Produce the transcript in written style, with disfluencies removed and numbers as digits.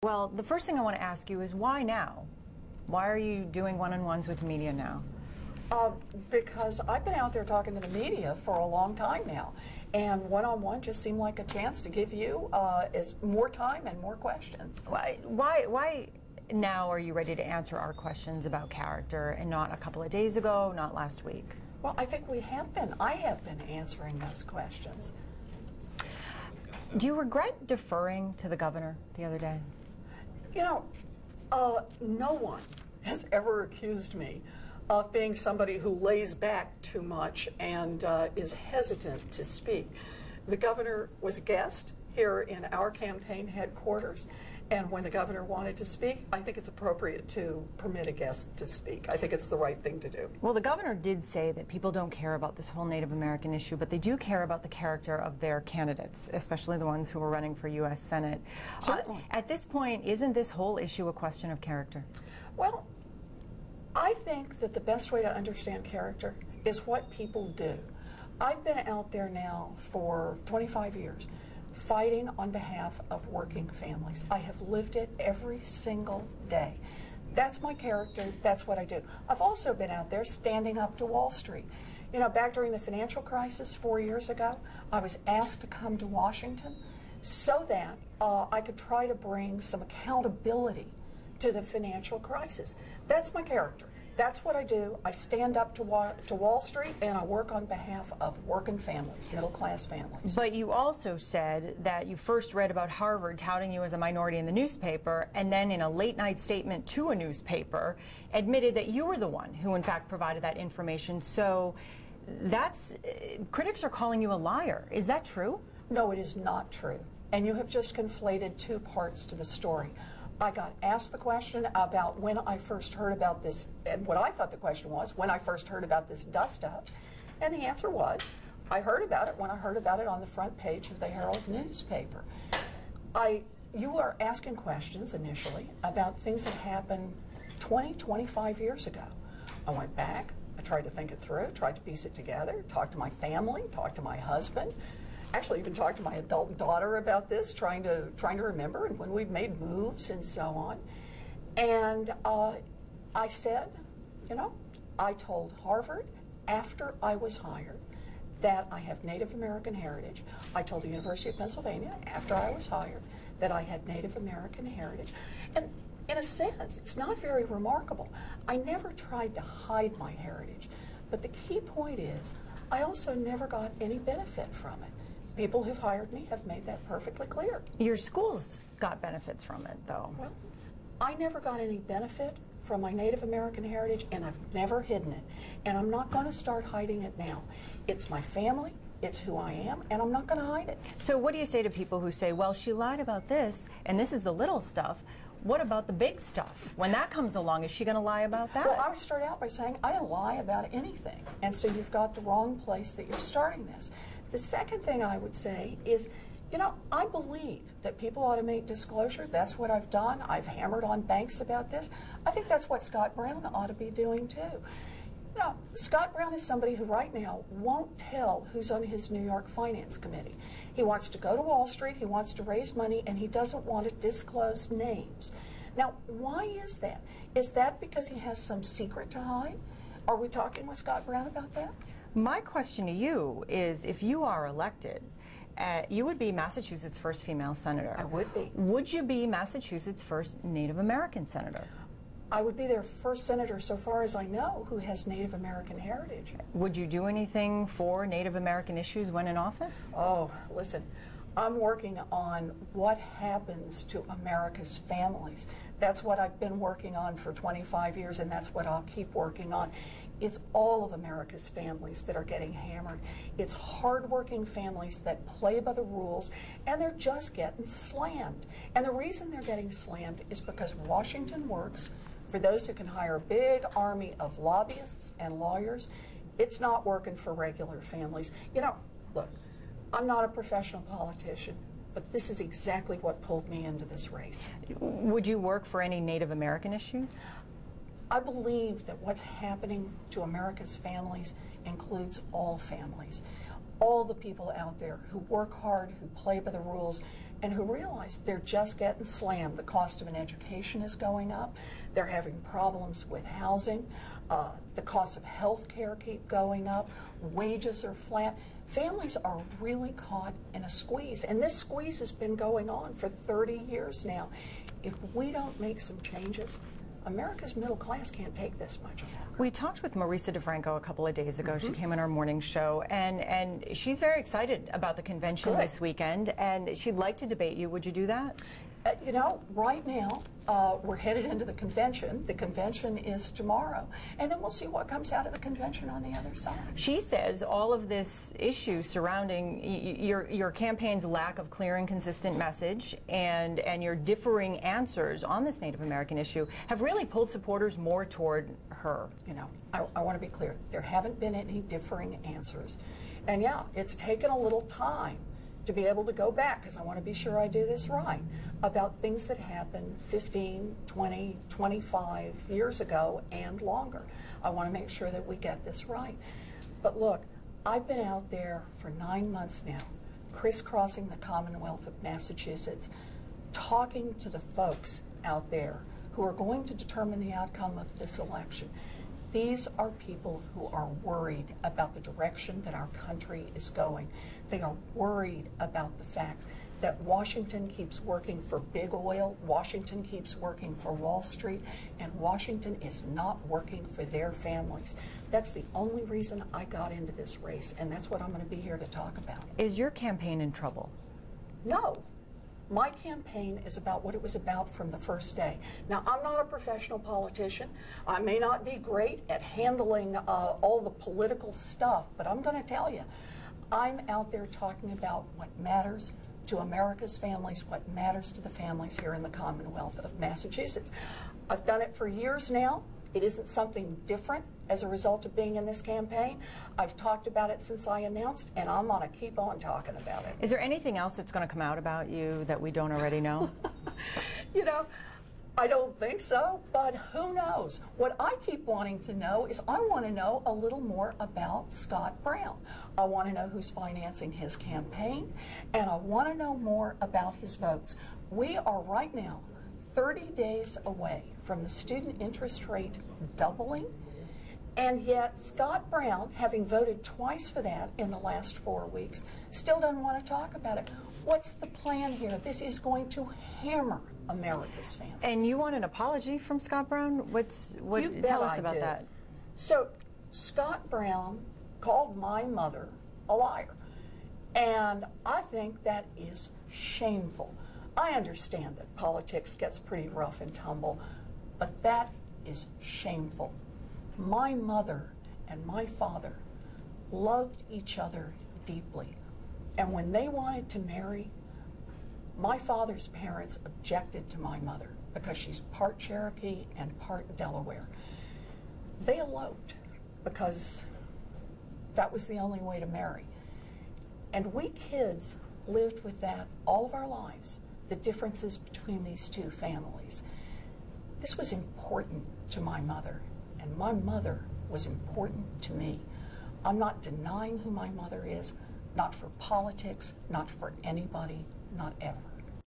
Well, the first thing I want to ask you is why now? Why are you doing one-on-ones with media now? Because I've been out there talking to the media for a long time now, and one-on-one just seemed like a chance to give you more time and more questions. Why now are you ready to answer our questions about character and not a couple of days ago, not last week? Well, I think I have been answering those questions. Do you regret deferring to the governor the other day? You know, no one has ever accused me of being somebody who lays back too much and is hesitant to speak. The governor was a guest here in our campaign headquarters, and when the governor wanted to speak, I think it's appropriate to permit a guest to speak. I think it's the right thing to do. Well, the governor did say that people don't care about this whole Native American issue, but they do care about the character of their candidates, especially the ones who are running for U.S. Senate. Certainly. At this point, isn't this whole issue a question of character? Well, I think that the best way to understand character is what people do. I've been out there now for 25 years fighting on behalf of working families. I have lived it every single day. That's my character. That's what I do. I've also been out there standing up to Wall Street. You know, back during the financial crisis 4 years ago, I was asked to come to Washington so that I could try to bring some accountability to the financial crisis. That's my character. That's what I do. I stand up to Wall Street, and I work on behalf of working families, middle-class families. But you also said that you first read about Harvard touting you as a minority in the newspaper, and then in a late-night statement to a newspaper, admitted that you were the one who, in fact, provided that information. So that's, critics are calling you a liar. Is that true? No, it is not true. And you have just conflated two parts to the story. I got asked the question about when I first heard about this, and what I thought the question was, when I first heard about this dust-up, and the answer was, I heard about it when I heard about it on the front page of the Herald newspaper. You are asking questions initially about things that happened 20, 25 years ago. I went back, I tried to think it through, tried to piece it together, talked to my family, talked to my husband, actually even talked to my adult daughter about this, trying to remember, and when we've made moves and so on. And I said, you know, I told Harvard after I was hired that I have Native American heritage. I told the University of Pennsylvania after I was hired that I had Native American heritage. And in a sense, it's not very remarkable. I never tried to hide my heritage. But the key point is, I also never got any benefit from it. People who've hired me have made that perfectly clear. Your schools got benefits from it, though. Well, I never got any benefit from my Native American heritage, and I've never hidden it. And I'm not going to start hiding it now. It's my family, it's who I am, and I'm not going to hide it. So what do you say to people who say, well, she lied about this, and this is the little stuff. What about the big stuff? When that comes along, is she going to lie about that? Well, I would start out by saying, I didn't lie about anything. And so you've got the wrong place that you're starting this. The second thing I would say is, you know, I believe that people ought to make disclosure. That's what I've done. I've hammered on banks about this. I think that's what Scott Brown ought to be doing too. You know, Scott Brown is somebody who right now won't tell who's on his New York Finance Committee. He wants to go to Wall Street, he wants to raise money, and he doesn't want to disclose names. Now, why is that? Is that because he has some secret to hide? Are we talking with Scott Brown about that? My question to you is, if you are elected, you would be Massachusetts' first female senator. I would be. Would you be Massachusetts' first Native American senator? I would be their first senator, so far as I know, who has Native American heritage. Would you do anything for Native American issues when in office? Oh, listen, I'm working on what happens to America's families. That's what I've been working on for 25 years, and that's what I'll keep working on. It's all of America's families that are getting hammered. It's hardworking families that play by the rules, and they're just getting slammed. And the reason they're getting slammed is because Washington works for those who can hire a big army of lobbyists and lawyers. It's not working for regular families. You know, look, I'm not a professional politician, but this is exactly what pulled me into this race. Would you work for any Native American issues? I believe that what's happening to America's families includes all families. All the people out there who work hard, who play by the rules, and who realize they're just getting slammed. The cost of an education is going up. They're having problems with housing. The costs of health care keep going up. Wages are flat. Families are really caught in a squeeze, and this squeeze has been going on for 30 years now. If we don't make some changes, America's middle class can't take this much longer. We talked with Marisa DeFranco a couple of days ago. She came on our morning show, and she's very excited about the convention this weekend, and she'd like to debate you. Would you do that? You know, right now, we're headed into the convention. The convention is tomorrow. And then we'll see what comes out of the convention on the other side. She says all of this issue surrounding your campaign's lack of clear and consistent message and your differing answers on this Native American issue have really pulled supporters more toward her. You know, I want to be clear. There haven't been any differing answers. And yeah, it's taken a little time to be able to go back, because I want to be sure I do this right, about things that happened 15, 20, 25 years ago and longer. I want to make sure that we get this right. But look, I've been out there for 9 months now, crisscrossing the Commonwealth of Massachusetts, talking to the folks out there who are going to determine the outcome of this election. These are people who are worried about the direction that our country is going. They are worried about the fact that Washington keeps working for big oil, Washington keeps working for Wall Street, and Washington is not working for their families. That's the only reason I got into this race, and that's what I'm going to be here to talk about. Is your campaign in trouble? No. My campaign is about what it was about from the first day. Now, I'm not a professional politician. I may not be great at handling all the political stuff, but I'm going to tell you, I'm out there talking about what matters to America's families, what matters to the families here in the Commonwealth of Massachusetts. I've done it for years now. It isn't something different as a result of being in this campaign. I've talked about it since I announced, and I'm going to keep on talking about it. Is there anything else that's going to come out about you that we don't already know? You know, I don't think so, but who knows? What I keep wanting to know is I want to know a little more about Scott Brown. I want to know who's financing his campaign, and I want to know more about his votes. We are right now 30 days away from the student interest rate doubling, and yet Scott Brown, having voted twice for that in the last 4 weeks, still doesn't want to talk about it. What's the plan here? This is going to hammer America's families. And you want an apology from Scott Brown? Tell us about that. So Scott Brown called my mother a liar, and I think that is shameful. I understand that politics gets pretty rough and tumble, but that is shameful. My mother and my father loved each other deeply, and when they wanted to marry, my father's parents objected to my mother because she's part Cherokee and part Delaware. They eloped because that was the only way to marry. And we kids lived with that all of our lives, the differences between these two families. This was important to my mother, and my mother was important to me. I'm not denying who my mother is, not for politics, not for anybody, not ever.